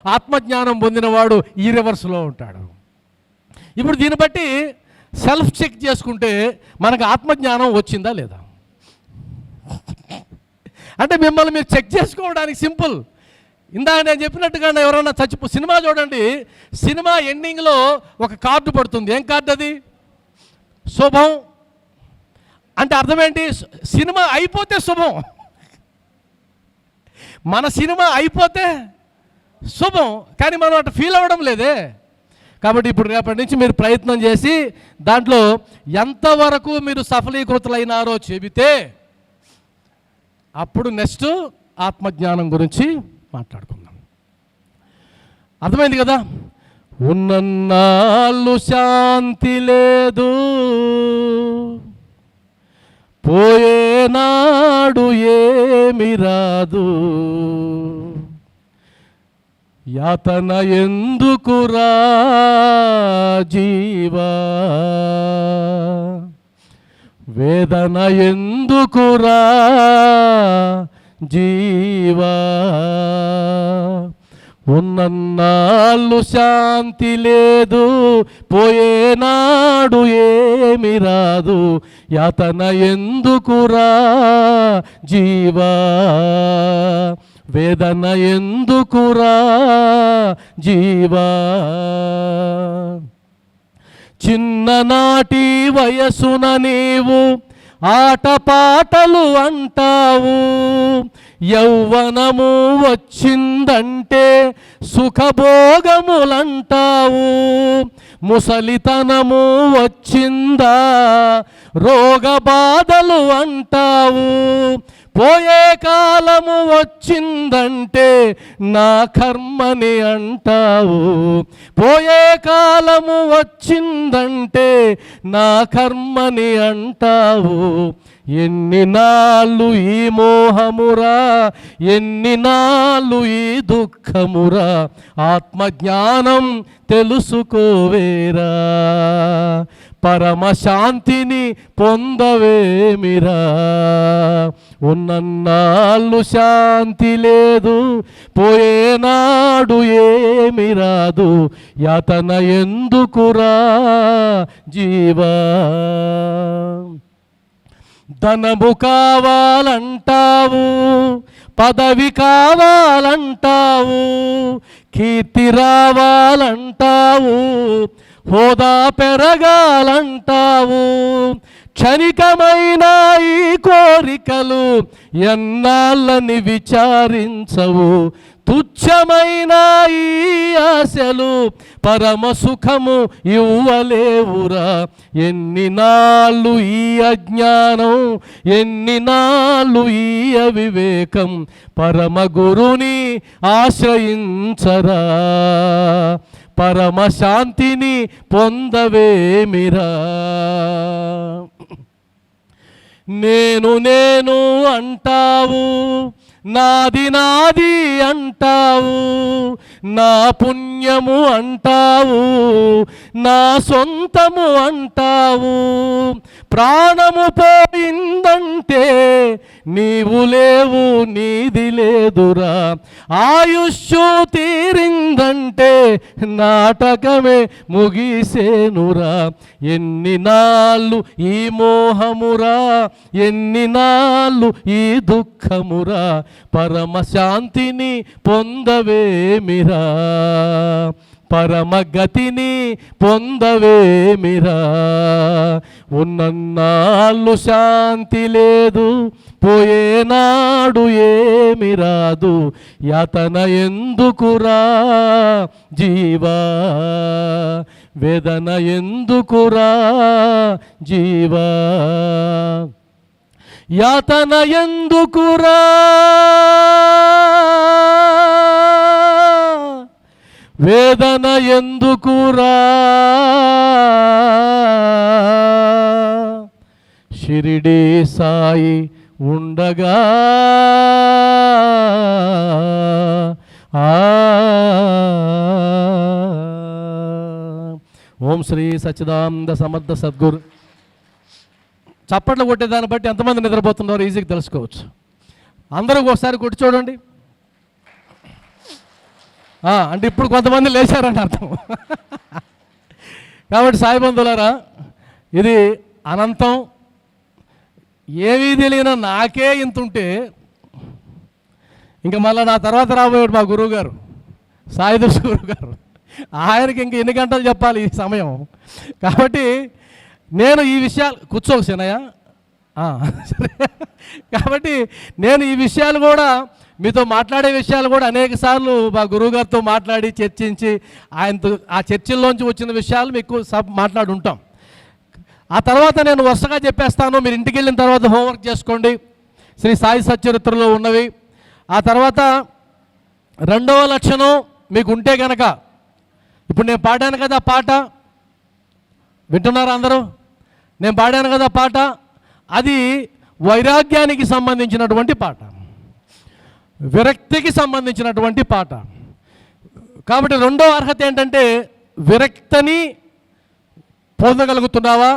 ఆత్మజ్ఞానం పొందినవాడు ఈ రివర్స్లో ఉంటాడు. ఇప్పుడు దీన్ని బట్టి సెల్ఫ్ చెక్ చేసుకుంటే మనకు ఆత్మజ్ఞానం వచ్చిందా లేదా అంటే మిమ్మల్ని మీరు చెక్ చేసుకోవడానికి సింపుల్. ఇందాక నేను చెప్పినట్టుగా ఎవరైనా సినిమా చూడండి, సినిమా ఎండింగ్లో ఒక కార్డు పడుతుంది. ఏం కార్డు అది? శుభం అంటే అర్థం ఏంటి? సినిమా అయిపోతే శుభం, మన సినిమా అయిపోతే శుభం, కానీ మనం అటు ఫీల్ అవ్వడం లేదే. కాబట్టి ఇప్పుడు రేపటి నుంచి మీరు ప్రయత్నం చేసి దాంట్లో ఎంతవరకు మీరు సఫలీకృతులైనారో చెబితే అప్పుడు నెక్స్ట్ ఆత్మజ్ఞానం గురించి మాట్లాడుకుందాం. అర్థమైంది కదా? ఉన్నన్నాళ్ళు శాంతి లేదు, పోయేనాడు ఏమి రాదు, యాతన ఎందుకురా జీవా, వేదన ఎందుకురా జీవా, ఉన్నన్నాళ్ళు శాంతి లేదు, పోయేనాడు ఏమి రాదు, యాతన ఎందుకురా జీవా, వేదన ఎందుకురా జీవా. చిన్ననాటి వయసున నీవు ఆటపాటలు అంటావు, యౌవనము వచ్చిందంటే సుఖభోగములంటావు, ముసలితనము వచ్చిందా రోగబాధలు అంటావు, పోయే కాలము వచ్చిందంటే నా కర్మని అంటావు, పోయే కాలము వచ్చిందంటే నా కర్మని అంటావు. ఎన్ని నాళ్ళు ఈ మోహమురా, ఎన్ని నాళ్ళు ఈ దుఃఖమురా, ఆత్మజ్ఞానం తెలుసుకోవేరా, పరమశాంతిని పొందవేమిరా. ఉన్నన్నాళ్ళు శాంతి లేదు, పోయేనాడు ఏమి రాదు, యాతన ఎందుకురా జీవా. ధనము కావాలంటావు, పదవి కావాలంటావు, కీర్తి రావాలంటావు, హోదా పెరగాలంటావు, క్షణికమైన ఈ కోరికలు ఎన్నాళ్ళని విచారించవు, తుచ్చమైన ఈ ఆశలు పరమ సుఖము ఇవ్వలేవురా. ఎన్ని నాళ్ళు ఈ అజ్ఞానం, ఎన్ని నాళ్ళు ఈ అవివేకం, పరమ గురుని ఆశ్రయించరా, పరమ శాంతిని పొందవేమిరా. నేను నేను అంటావు, నాది నాది అంటావు, నా పుణ్యము అంటావు, నా సొంతము అంటావు, ప్రాణము పోయిందంటే నీవు లేవు నీది లేదురా, ఆయుష్షు తీరిందంటే నాటకమే ముగిసేనురా. ఎన్ని నాళ్ళు ఈ మోహమురా, ఎన్ని నాళ్ళు ఈ దుఃఖమురా, పరమశాంతిని పొందవేమిరా, పరమగతిని పొందవేమిరా. ఉన్నన్నాళ్ళు శాంతి లేదు, పోయేనాడు ఏమి రాదు, యాతన ఎందుకురా జీవా, వేదన ఎందుకురా జీవా, యాతన ఎందుకురా, వేదన ఎందుకురా. షిరిడి సాయి ఉండగా ఓం శ్రీ సచ్చిదానంద సమర్థ సద్గురు. చప్పట్లు కొట్టేదాన్ని బట్టి ఎంతమంది నిద్రపోతున్నారో ఈజీగా తెలుసుకోవచ్చు. అందరూ ఒకసారి కొట్టి చూడండి. అంటే ఇప్పుడు కొంతమంది లేచారని అర్థం. కాబట్టి సాయి బంధువులారా, ఇది అనంతం. ఏమీ తెలియన నాకే ఇంతుంటే ఇంకా మళ్ళీ నా తర్వాత రాబోయాడు మా గురువు గారు, సాయి దుర్శ గురువు గారు. ఆయనకి ఇంక ఎన్ని గంటలు చెప్పాలి ఈ సమయం. కాబట్టి నేను ఈ విషయాలు కూర్చోకు సినయ్య. సరే, కాబట్టి నేను ఈ విషయాలు కూడా మీతో మాట్లాడే విషయాలు కూడా అనేక సార్లు మా గురువుగారితో మాట్లాడి చర్చించి ఆయనతో ఆ చర్చల్లోంచి వచ్చిన విషయాలు మీకు మాట్లాడి ఉంటాం. ఆ తర్వాత నేను వరుసగా చెప్పేస్తాను, మీరు ఇంటికి వెళ్ళిన తర్వాత హోంవర్క్ చేసుకోండి శ్రీ సాయి సచ్చరిత్రలో ఉన్నవి. ఆ తర్వాత రెండవ లక్షణం మీకు ఉంటే కనుక, ఇప్పుడు నేను పాడాను కదా పాట, వింటున్నారా అందరూ? నేను పాడాను కదా పాట, అది వైరాగ్యానికి సంబంధించినటువంటి పాట, విరక్తికి సంబంధించినటువంటి పాట. కాబట్టి రెండో అర్హత ఏంటంటే విరక్తిని పొందగలుగుతున్నావా,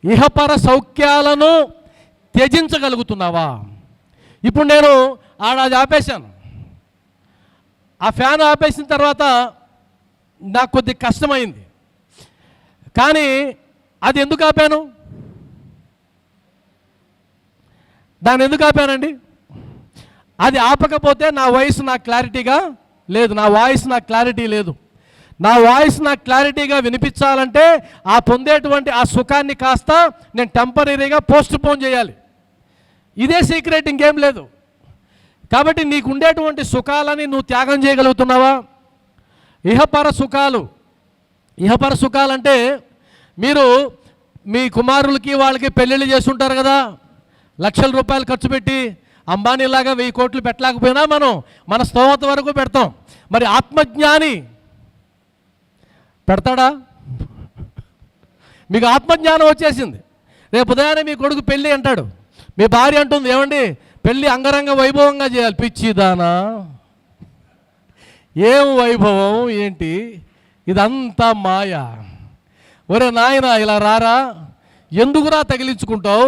ఇహపర సౌఖ్యాలను త్యజించగలుగుతున్నావా. ఇప్పుడు నేను అది ఆపేశాను, ఆ ఫ్యాన్ ఆపేసిన తర్వాత నాకు కొద్ది కష్టమైంది. కానీ అది ఎందుకు ఆపాను, దాన్ని ఎందుకు ఆపానండి? అది ఆపకపోతే నా వాయిస్ నాకు క్లారిటీగా లేదు, నా వాయిస్ నాకు క్లారిటీ లేదు. నా వాయిస్ నాకు క్లారిటీగా వినిపించాలంటే ఆ పొందేటువంటి ఆ సుఖాన్ని కాస్త నేను టెంపరీగా పోస్ట్ పోన్ చేయాలి. ఇదే సీక్రెట్, ఇంకేం లేదు. కాబట్టి నీకు ఉండేటువంటి సుఖాలని నువ్వు త్యాగం చేయగలుగుతున్నావా? ఇహపర సుఖాలు అంటే మీరు మీ కుమారులకి వాళ్ళకి పెళ్ళిళ్ళు చేస్తుంటారు కదా, లక్షల రూపాయలు ఖర్చు పెట్టి. అంబానీలాగా 1000 కోట్లు పెట్టలేకపోయినా మనం మన స్తోమత వరకు పెడతాం. మరి ఆత్మజ్ఞాని పెడతాడా? మీకు ఆత్మజ్ఞానం వచ్చేసింది, రేపు ఉదయాన్నే మీ కొడుకు పెళ్ళి అంటాడు, మీ భార్య అంటుంది, ఏమండి పెళ్ళి అంగరంగ వైభవంగా చేయాలి. పిచ్చిదానా, ఏం వైభవం ఏంటి, ఇదంతా మాయ. ఒరే నాయన ఇలా రారా, ఎందుకురా తగిలించుకుంటావు,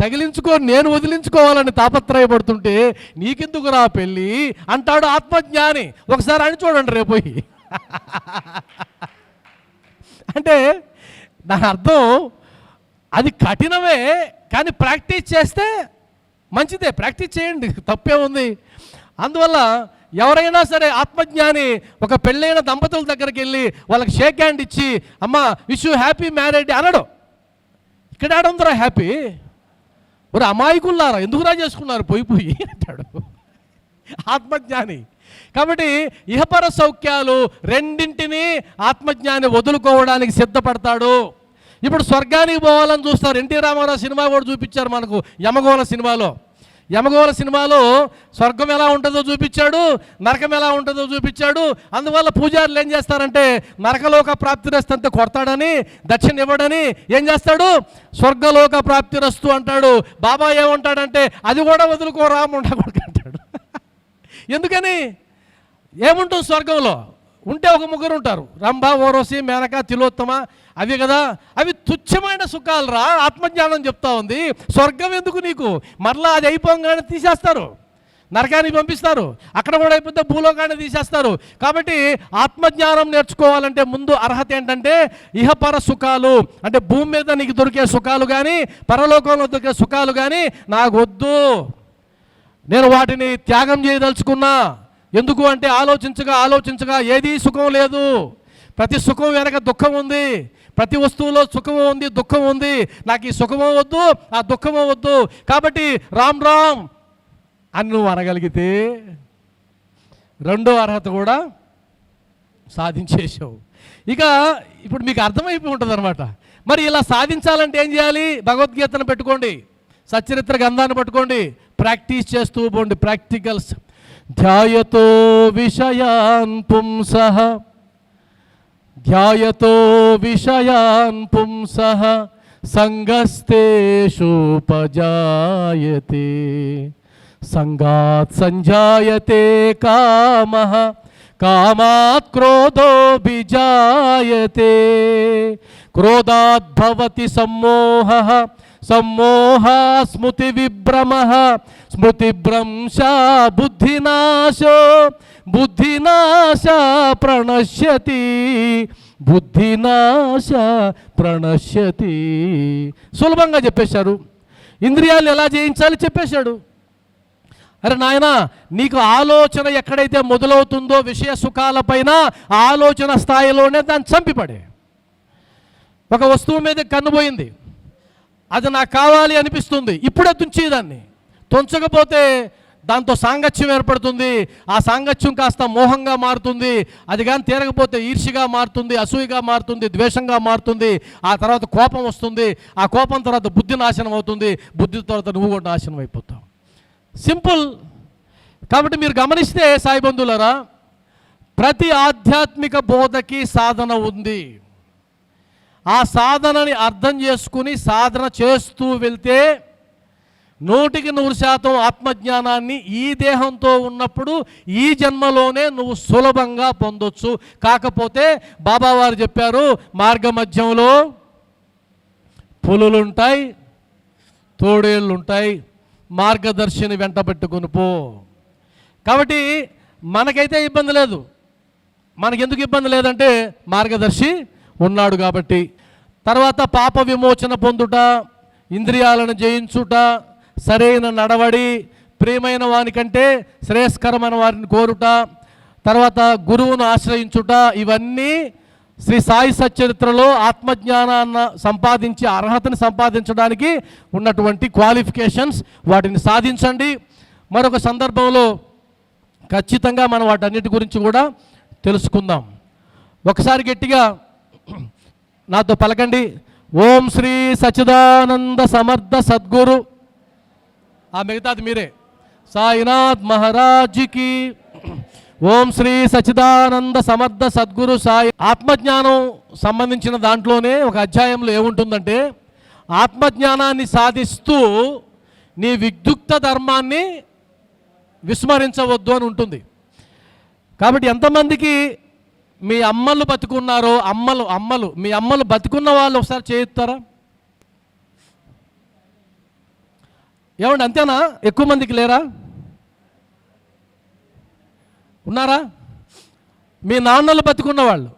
తగిలించుకో, నేను వదిలించుకోవాలని తాపత్రయపడుతుంటే నీకెందుకురా పెళ్ళి అంటాడు ఆత్మజ్ఞాని. ఒకసారి అని చూడండి రేపు. అంటే దాని అర్థం అది కఠినమే, కానీ ప్రాక్టీస్ చేస్తే మంచిదే. ప్రాక్టీస్ చేయండి, తప్పే ఉంది. అందువల్ల ఎవరైనా సరే ఆత్మజ్ఞాని ఒక పెళ్ళైన దంపతుల దగ్గరికి వెళ్ళి వాళ్ళకి షేక్ హ్యాండ్ ఇచ్చి అమ్మ విష్ యూ హ్యాపీ మ్యారేడ్ అనడు. ఇక్కడ ఆడందరూ హ్యాపీ, ఒక అమాయకుల్లారా ఎందుకురా చేసుకున్నారు పోయి అంటాడు ఆత్మజ్ఞాని. కాబట్టి ఇహపర సౌఖ్యాలు రెండింటినీ ఆత్మజ్ఞాని వదులుకోవడానికి సిద్ధపడతాడు. ఇప్పుడు స్వర్గానికి పోవాలని చూస్తారు. ఎన్టీ రామారావు సినిమా కూడా చూపించారు మనకు, యమగోళ సినిమాలో స్వర్గం ఎలా ఉంటుందో చూపించాడు, నరకం ఎలా ఉంటుందో చూపించాడు. అందువల్ల పూజారులు ఏం చేస్తారంటే నరకలోక ప్రాప్తిరస్తంతా కొడతాడని, దక్షిణ ఇవ్వడని ఏం చేస్తాడు, స్వర్గలోక ప్రాప్తిరస్తు అంటాడు. బాబా ఏమంటాడంటే అది కూడా వదులుకోరా ఉండకూడదు అంటాడు. ఎందుకని? ఏముంటుంది స్వర్గంలో? ఉంటే ఒక ముగ్గురు ఉంటారు, రంభ, ఓరోసి, మేనక, తిలోత్తమ, అవి కదా. అవి తుచ్చమైన సుఖాలు రా, ఆత్మజ్ఞానం చెప్తా ఉంది. స్వర్గం ఎందుకు నీకు? మరలా అది అయిపోగానే తీసేస్తారు, నరకానికి పంపిస్తారు. అక్కడ కూడా అయిపోతే భూలోకాన్ని తీసేస్తారు. కాబట్టి ఆత్మజ్ఞానం నేర్చుకోవాలంటే ముందు అర్హత ఏంటంటే ఇహపర సుఖాలు, అంటే భూమి మీద నీకు దొరికే సుఖాలు కానీ పరలోకంలో దొరికే సుఖాలు కానీ నాకు వద్దు, నేను వాటిని త్యాగం చేయదలుచుకున్నా. ఎందుకు అంటే ఆలోచించగా ఏదీ సుఖం లేదు. ప్రతి సుఖం వెనక దుఃఖం ఉంది, ప్రతి వస్తువులో సుఖము ఉంది, దుఃఖం ఉంది. నాకు ఈ సుఖమో వద్దు, ఆ దుఃఖమో వద్దు. కాబట్టి రామ్ రామ్ అని నువ్వు అనగలిగితే రెండో అర్హత కూడా సాధించేసావు. ఇక ఇప్పుడు మీకు అర్థమైపోయి ఉంటుంది అనమాట. మరి ఇలా సాధించాలంటే ఏం చేయాలి? భగవద్గీతను పెట్టుకోండి, సచ్చరిత్ర గ్రంథాన్ని పట్టుకోండి, ప్రాక్టీస్ చేస్తూ పోండి. ప్రాక్టికల్స్. ధ్యాయతో విషయాన్ పుంసః, ధ్యాయతో విషయాన్ పుంసః సంగస్తేషుపజాయతే, సంగాత్ సంజాయతే కామః, కామాత్ క్రోధోభిజాయతే, క్రోధాత్ భవతి సమ్మోహః, సమ్మోహా స్మృతి విభ్రమః, స్మృతిభ్రంశా బుద్ధినాశో, బుద్ధినాశ ప్రణశ్యతి, బుద్ధినాశ ప్రణశ్యతి. సులభంగా చెప్పేశారు. ఇంద్రియాలు ఎలా జయించాలి చెప్పేశాడు. అరే నాయనా, నీకు ఆలోచన ఎక్కడైతే మొదలవుతుందో విషయ సుఖాలపైన, ఆలోచన స్థాయిలోనే దాన్ని చంపిపడే. ఒక వస్తువు మీద కన్నుపోయింది, అది నాకు కావాలి అనిపిస్తుంది, ఇప్పుడే తుంచేదాన్ని. తుంచకపోతే దాంతో సాంగత్యం ఏర్పడుతుంది, ఆ సాంగత్యం కాస్త మోహంగా మారుతుంది, అది కానీ తీరకపోతే ఈర్ష్యగా మారుతుంది, అసూయగా మారుతుంది, ద్వేషంగా మారుతుంది, ఆ తర్వాత కోపం వస్తుంది, ఆ కోపం తర్వాత బుద్ధి నాశనం అవుతుంది, బుద్ధి తర్వాత నువ్వు కూడా నాశనం అయిపోతావు. సింపుల్. కాబట్టి మీరు గమనిస్తే సాయి బంధువులారా, ప్రతి ఆధ్యాత్మిక బోధకి సాధన ఉంది. ఆ సాధనని అర్థం చేసుకుని సాధన చేస్తూ వెళ్తే 100% ఆత్మజ్ఞానాన్ని ఈ దేహంతో ఉన్నప్పుడు ఈ జన్మలోనే నువ్వు సులభంగా పొందొచ్చు. కాకపోతే బాబావారు చెప్పారు, మార్గమధ్యంలో పులులుంటాయి, తోడేళ్ళుంటాయి, మార్గదర్శిని వెంట పెట్టుకుని పో. కాబట్టి మనకైతే ఇబ్బంది లేదు. మనకెందుకు ఇబ్బంది లేదంటే మార్గదర్శి ఉన్నాడు కాబట్టి. తర్వాత పాప విమోచన పొందుట, ఇంద్రియాలను జయించుట, సరైన నడవడి, ప్రియమైన వానికంటే శ్రేయస్కరమైన వారిని కోరుట, తర్వాత గురువును ఆశ్రయించుట, ఇవన్నీ శ్రీ సాయి సచ్చరిత్రలో ఆత్మజ్ఞానాన్ని సంపాదించి అర్హతని సంపాదించడానికి ఉన్నటువంటి క్వాలిఫికేషన్స్. వాటిని సాధించండి. మరొక సందర్భంలో ఖచ్చితంగా మనం వాటన్నిటి గురించి కూడా తెలుసుకుందాం. ఒకసారి గట్టిగా నాతో పలకండి, ఓం శ్రీ సచ్చిదానంద సమర్థ సద్గురు. ఆ మిగతాది మీరే. సాయినాథ్ మహారాజ్కి. ఓం శ్రీ సచ్చిదానంద సమర్థ సద్గురు సాయి. ఆత్మజ్ఞానం సంబంధించిన దాంట్లోనే ఒక అధ్యాయంలో ఏముంటుందంటే, ఆత్మజ్ఞానాన్ని సాధిస్తూ నీ విద్యుక్త ధర్మాన్ని విస్మరించవద్దు అని ఉంటుంది. కాబట్టి ఎంతమందికి మీ అమ్మలు బతుకున్నారో, అమ్మలు మీ అమ్మలు బతుకున్న వాళ్ళు ఒకసారి చేయిస్తారా? ఏమండి, అంతేనా? ఎక్కువ మందికి లేరా? ఉన్నారా? మీ నాన్నలు బతుకున్న వాళ్ళు,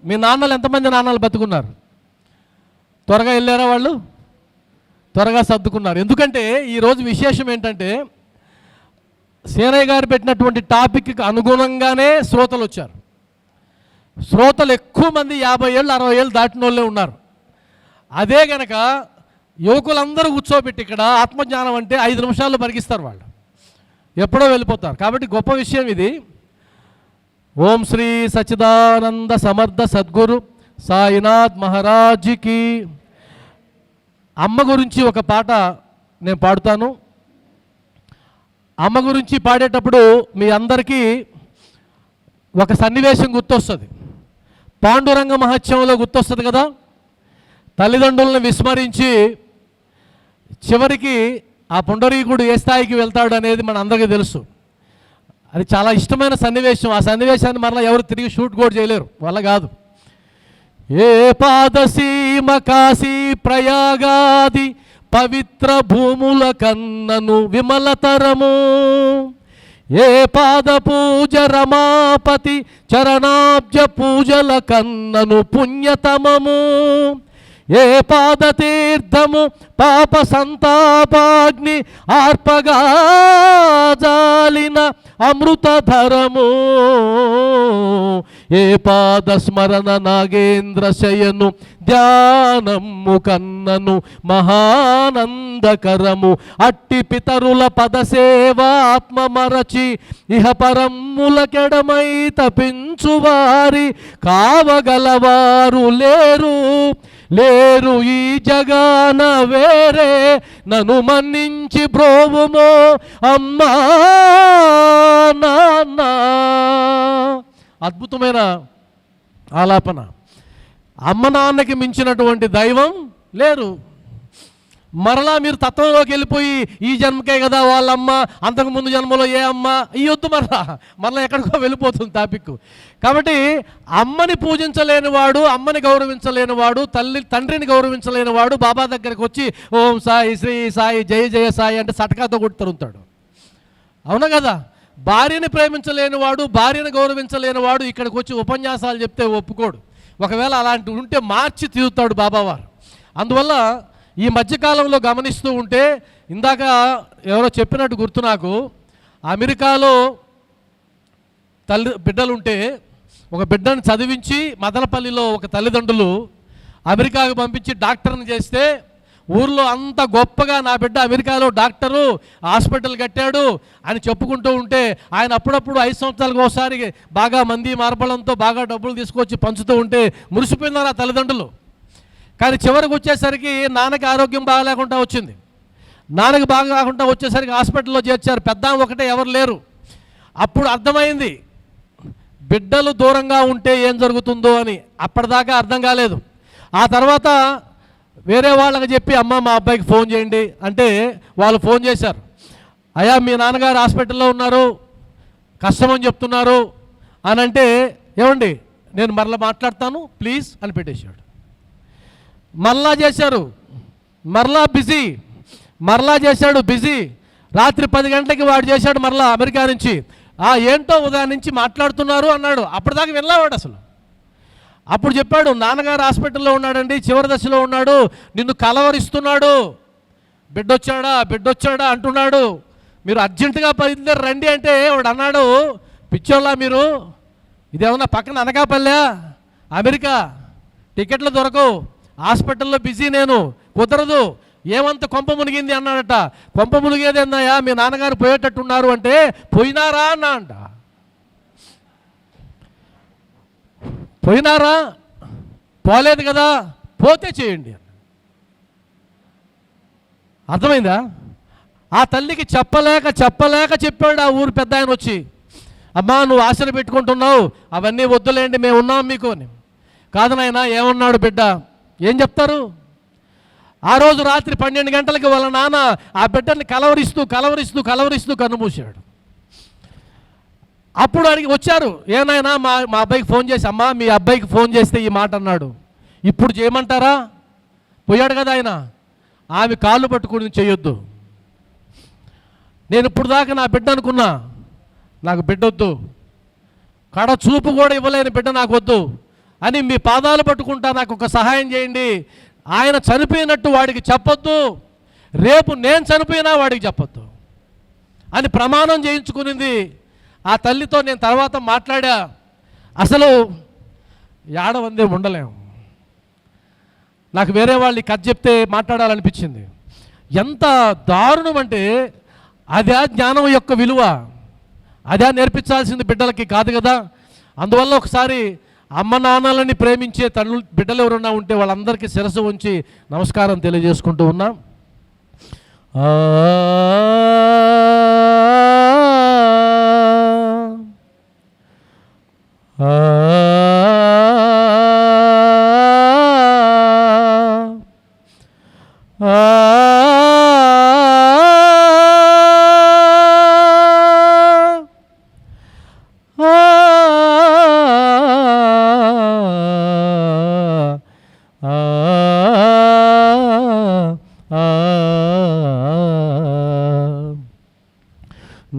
మీ నాన్నలు ఎంతమంది నాన్నలు బతుకున్నారు? త్వరగా వెళ్ళారా వాళ్ళు? త్వరగా సర్దుకున్నారు. ఎందుకంటే ఈరోజు విశేషం ఏంటంటే, సేనయ్య గారు పెట్టినటువంటి టాపిక్కి అనుగుణంగానే శ్రోతలు వచ్చారు. శ్రోతలు ఎక్కువ మంది 50 ఏళ్ళు 60 ఏళ్ళు దాటిన వాళ్ళే ఉన్నారు. అదే గనక యువకులందరూ కూర్చోబెట్టి ఇక్కడ ఆత్మజ్ఞానం అంటే 5 నిమిషాల్లో పరిగిస్తారు, వాళ్ళు ఎప్పుడో వెళ్ళిపోతారు. కాబట్టి గొప్ప విషయం ఇది. ఓం శ్రీ సచ్చిదానంద సమర్థ సద్గురు సాయినాథ్ మహారాజ్కి. అమ్మ గురించి ఒక పాట నేను పాడుతాను. అమ్మ గురించి పాడేటప్పుడు మీ అందరికీ ఒక సన్నివేశం గుర్తొస్తుంది. పాండురంగ మహత్యంలో గుర్తొస్తుంది కదా. తల్లిదండ్రులను విస్మరించి చివరికి ఆ పుండరీకుడు ఏ స్థాయికి వెళ్తాడు అనేది మన అందరికీ తెలుసు. అది చాలా ఇష్టమైన సన్నివేశం. ఆ సన్నివేశాన్ని మరలా ఎవరు తిరిగి షూట్ కూడా చేయలేరు, వల్ల కాదు. ఏ పాదసీమ కాశీ ప్రయాగాది పవిత్ర భూముల కన్నను విమలతరము, ఏ పాద పూజ రమాపతి చరణాబ్జ పూజల కన్నను పుణ్యతమము, ఏ పాద తీర్థము పాప సంతాపాగ్ని ఆర్పగా జాలిన అమృతధరము, ఏ పాద స్మరణ నాగేంద్ర శయను ధ్యానము కన్నను మహానందకరము, అట్టి పితరుల పదసేవ ఆత్మ మరచి ఇహ పరమ్ములకెడమై తపించువారి కావగలవారు లేరు ఈ జగాన వేరే, నన్ను మన్నించి బ్రోవుమో అమ్మా నాన్న. అద్భుతమైన ఆలాపన. అమ్మ నాన్నకి మించినటువంటి దైవం లేరు. మరలా మీరు తత్వంలోకి వెళ్ళిపోయి ఈ జన్మకే కదా వాళ్ళమ్మ, అంతకుముందు జన్మలో ఏ అమ్మ, ఈ వద్దు, మరలా ఎక్కడికో వెళ్ళిపోతుంది టాపిక్. కాబట్టి అమ్మని పూజించలేనివాడు, అమ్మని గౌరవించలేనివాడు, తండ్రిని గౌరవించలేనివాడు బాబా దగ్గరికి వచ్చి ఓం సాయి శ్రీ సాయి జయ జయ సాయి అంటే సటకాతో కొట్టి తరుగుతాడు. అవునా కదా? భార్యని ప్రేమించలేనివాడు, భార్యను గౌరవించలేనివాడు ఇక్కడికి వచ్చి ఉపన్యాసాలు చెప్తే ఒప్పుకోడు. ఒకవేళ అలాంటి ఉంటే మార్చి తీరుతాడు బాబావారు. అందువల్ల ఈ మధ్యకాలంలో గమనిస్తూ ఉంటే, ఇందాక ఎవరో చెప్పినట్టు గుర్తు నాకు, అమెరికాలో బిడ్డలుంటే ఒక బిడ్డను చదివించి మదనపల్లిలో ఒక తల్లిదండ్రులు అమెరికాకు పంపించి డాక్టర్ని చేస్తే ఊర్లో అంత గొప్పగా నా బిడ్డ అమెరికాలో డాక్టరు, హాస్పిటల్ కట్టాడు అని చెప్పుకుంటూ ఉంటే ఆయన అప్పుడప్పుడు 5 సంవత్సరాలకు ఒకసారి బాగా మంది మార్బలంతో బాగా డబ్బులు తీసుకొచ్చి పంచుతూ ఉంటే మురిసిపోయినారు ఆ తల్లిదండ్రులు. కానీ చివరికి వచ్చేసరికి నాన్నకి ఆరోగ్యం బాగాలేకుండా వచ్చింది. నాన్నకి బాగా కాకుండా వచ్చేసరికి హాస్పిటల్లో చేర్చారు. పెద్ద ఒకటే, ఎవరు లేరు. అప్పుడు అర్థమైంది బిడ్డలు దూరంగా ఉంటే ఏం జరుగుతుందో అని. అప్పటిదాకా అర్థం కాలేదు. ఆ తర్వాత వేరే వాళ్ళకి చెప్పి, అమ్మ మా అబ్బాయికి ఫోన్ చేయండి అంటే వాళ్ళు ఫోన్ చేశారు. అయ్యా మీ నాన్నగారు హాస్పిటల్లో ఉన్నారు, కష్టమని చెప్తున్నారు అని అంటే, ఏమండి నేను మరలా మాట్లాడతాను ప్లీజ్ అని పెట్టేశాడు. మరలా చేశారు, మరలా బిజీ, మరలా చేశాడు బిజీ. రాత్రి 10 గంటలకి వాడు చేశాడు మరలా అమెరికా నుంచి. ఏంటో ఉదయం నుంచి మాట్లాడుతున్నారు అన్నాడు. అప్పటిదాకా వెళ్ళావాడు అసలు. అప్పుడు చెప్పాడు, నాన్నగారు హాస్పిటల్లో ఉన్నాడండి, చివరి దశలో ఉన్నాడు, నిన్ను కలవరిస్తున్నాడు, బిడ్డొచ్చాడా అంటున్నాడు, మీరు అర్జెంటుగా 10 రండి అంటే వాడు అన్నాడు, పిచ్చోళ్ళ మీరు, ఇదేమన్నా పక్కన అనకాపల్లె అమెరికా, టికెట్లు దొరకవు, హాస్పిటల్లో బిజీ, నేను కుదరదు, ఏమంత కొంప మునిగింది అన్నాడట. కొంప మునిగేది ఏందయ్యా, మీ నాన్నగారు పోయేటట్టున్నారు అంటే, పోయినారా అన్నా అంట. పోయినారా, పోలేదు కదా, పోతే చేయండి. అర్థమైందా? ఆ తల్లికి చెప్పలేక చెప్పాడు ఆ ఊరు పెద్ద ఆయన వచ్చి, అమ్మా నువ్వు ఆశలు పెట్టుకుంటున్నావు, అవన్నీ వద్దులేండి, మేము ఉన్నాం మీకు అని. కాదు నాయనా, ఏమన్నాడు బిడ్డ, ఏం చెప్తారు? ఆ రోజు రాత్రి 12 గంటలకి వాళ్ళ నాన్న ఆ బిడ్డని కలవరిస్తూ కన్నుమూశాడు. అప్పుడు అడిగి వచ్చారు, ఏనాయనా మా అబ్బాయికి ఫోన్ చేసి, అమ్మా మీ అబ్బాయికి ఫోన్ చేస్తే ఈ మాట అన్నాడు, ఇప్పుడు చేయమంటారా? పోయాడు కదా ఆయన. ఆమె కాళ్ళు పట్టుకుని చేయొద్దు, నేను ఇప్పుడు దాకా నా బిడ్డ అనుకున్నా, నాకు బిడ్డొద్దు, కడ చూపు కూడా ఇవ్వలేని బిడ్డ నాకు వద్దు అని మీ పాదాలు పట్టుకుంటా, నాకు ఒక సహాయం చేయండి. ఆయన చనిపోయినట్టు వాడికి చెప్పొద్దు, రేపు నేను చనిపోయినా వాడికి చెప్పొద్దు అని ప్రమాణం చేయించుకునింది. ఆ తల్లితో నేను తర్వాత మాట్లాడా. అసలు ఏడవందే ఉండలేము. నాకు వేరే వాళ్ళు కథ చెప్తే మాట్లాడాలనిపించింది. ఎంత దారుణం అంటే, అదే జ్ఞానం యొక్క విలువ, అదే నేర్పించాల్సింది బిడ్డలకి కాదు కదా. అందువల్ల ఒకసారి అమ్మ నాన్నలని ప్రేమించే బిడ్డలు ఎవరన్నా ఉంటే వాళ్ళందరికీ శిరస్సు ఉంచి నమస్కారం తెలియజేసుకుంటూ ఉన్నాం.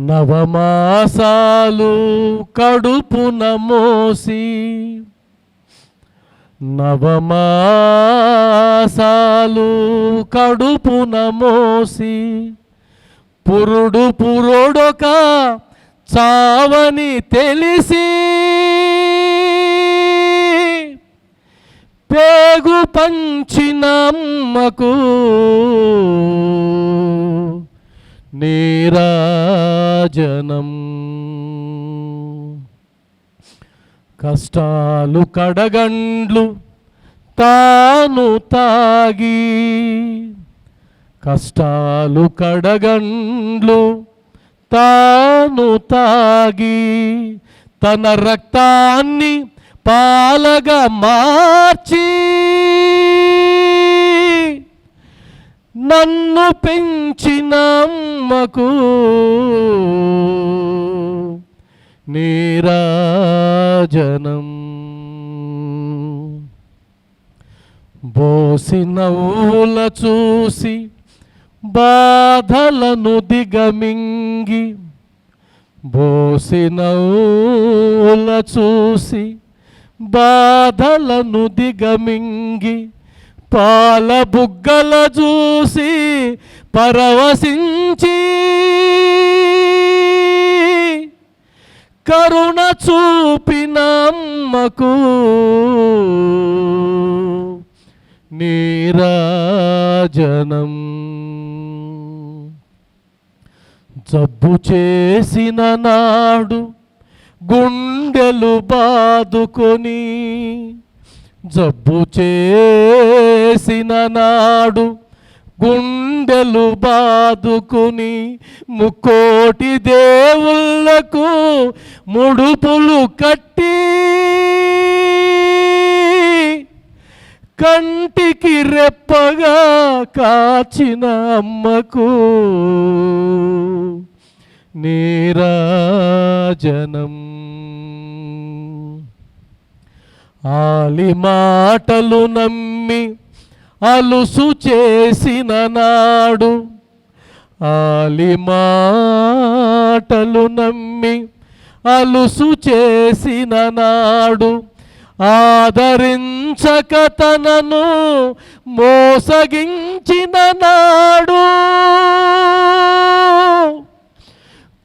నవమాసాలు కడుపున మోసి, నవమాసాలు కడుపున మోసి, పురుడొక చావని తెలిసి, పేగు పంచిన అమ్మకు నీరాజనం, కష్టాలు కడగండ్లు తాను తాగి, కష్టాలు కడగండ్లు తాను తాగి, తన రక్తాన్ని పాలగా మార్చి, నన్ను పెంచిన అమ్మకు నీరాజనం, బోసి నవ్వుల చూసి బాధలను దిగమింగి, బోసినౌల చూసి బాధలను దిగమింగి పాల బుగ్గల చూసి పరవశించి కరుణ చూపిన అమ్మకు నీరాజనం. జబ్బు చేసిన నాడు గుండెలు బాదుకొని, జబ్బు చేసిన నాడు గుండెలు బాదుకుని ముక్కోటి దేవుళ్ళకు ముడుపులు కట్టి కంటికి రెప్పగా కాచిన అమ్మకు నీరాజనం. ఆలి మాటలు నమ్మి అలుసు చేసిన నాడు, ఆలి మాటలు నమ్మి అలుసు చేసిన నాడు ఆదరించక తనను మోసగించిన నాడు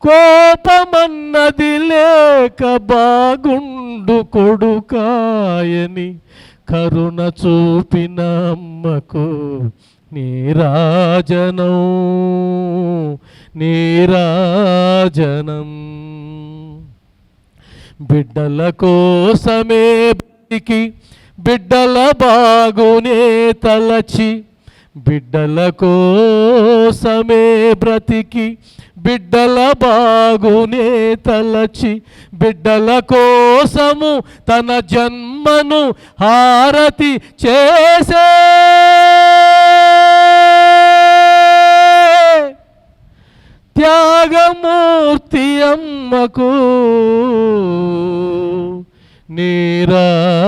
కోపమన్నది లేక బాగుండు కొడుకాయని కరుణ చూపిన అమ్మకు నీరాజనం, నీరాజనం. బిడ్డల కోసమే బ్రతికి బిడ్డల బాగునే తలచి, బిడ్డల కోసమే బ్రతికి బిడ్డల బాగునే తలచి, బిడ్డల కోసము తన జన్మను హారతి చేసే త్యాగమూర్తి అమ్మకు నీరాజనం,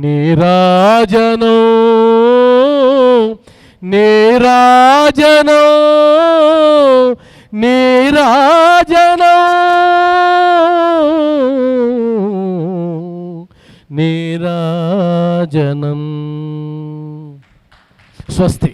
నీరాజనం, నీరాజనం, నీరాజనం, నీరాజనం. స్వస్తి.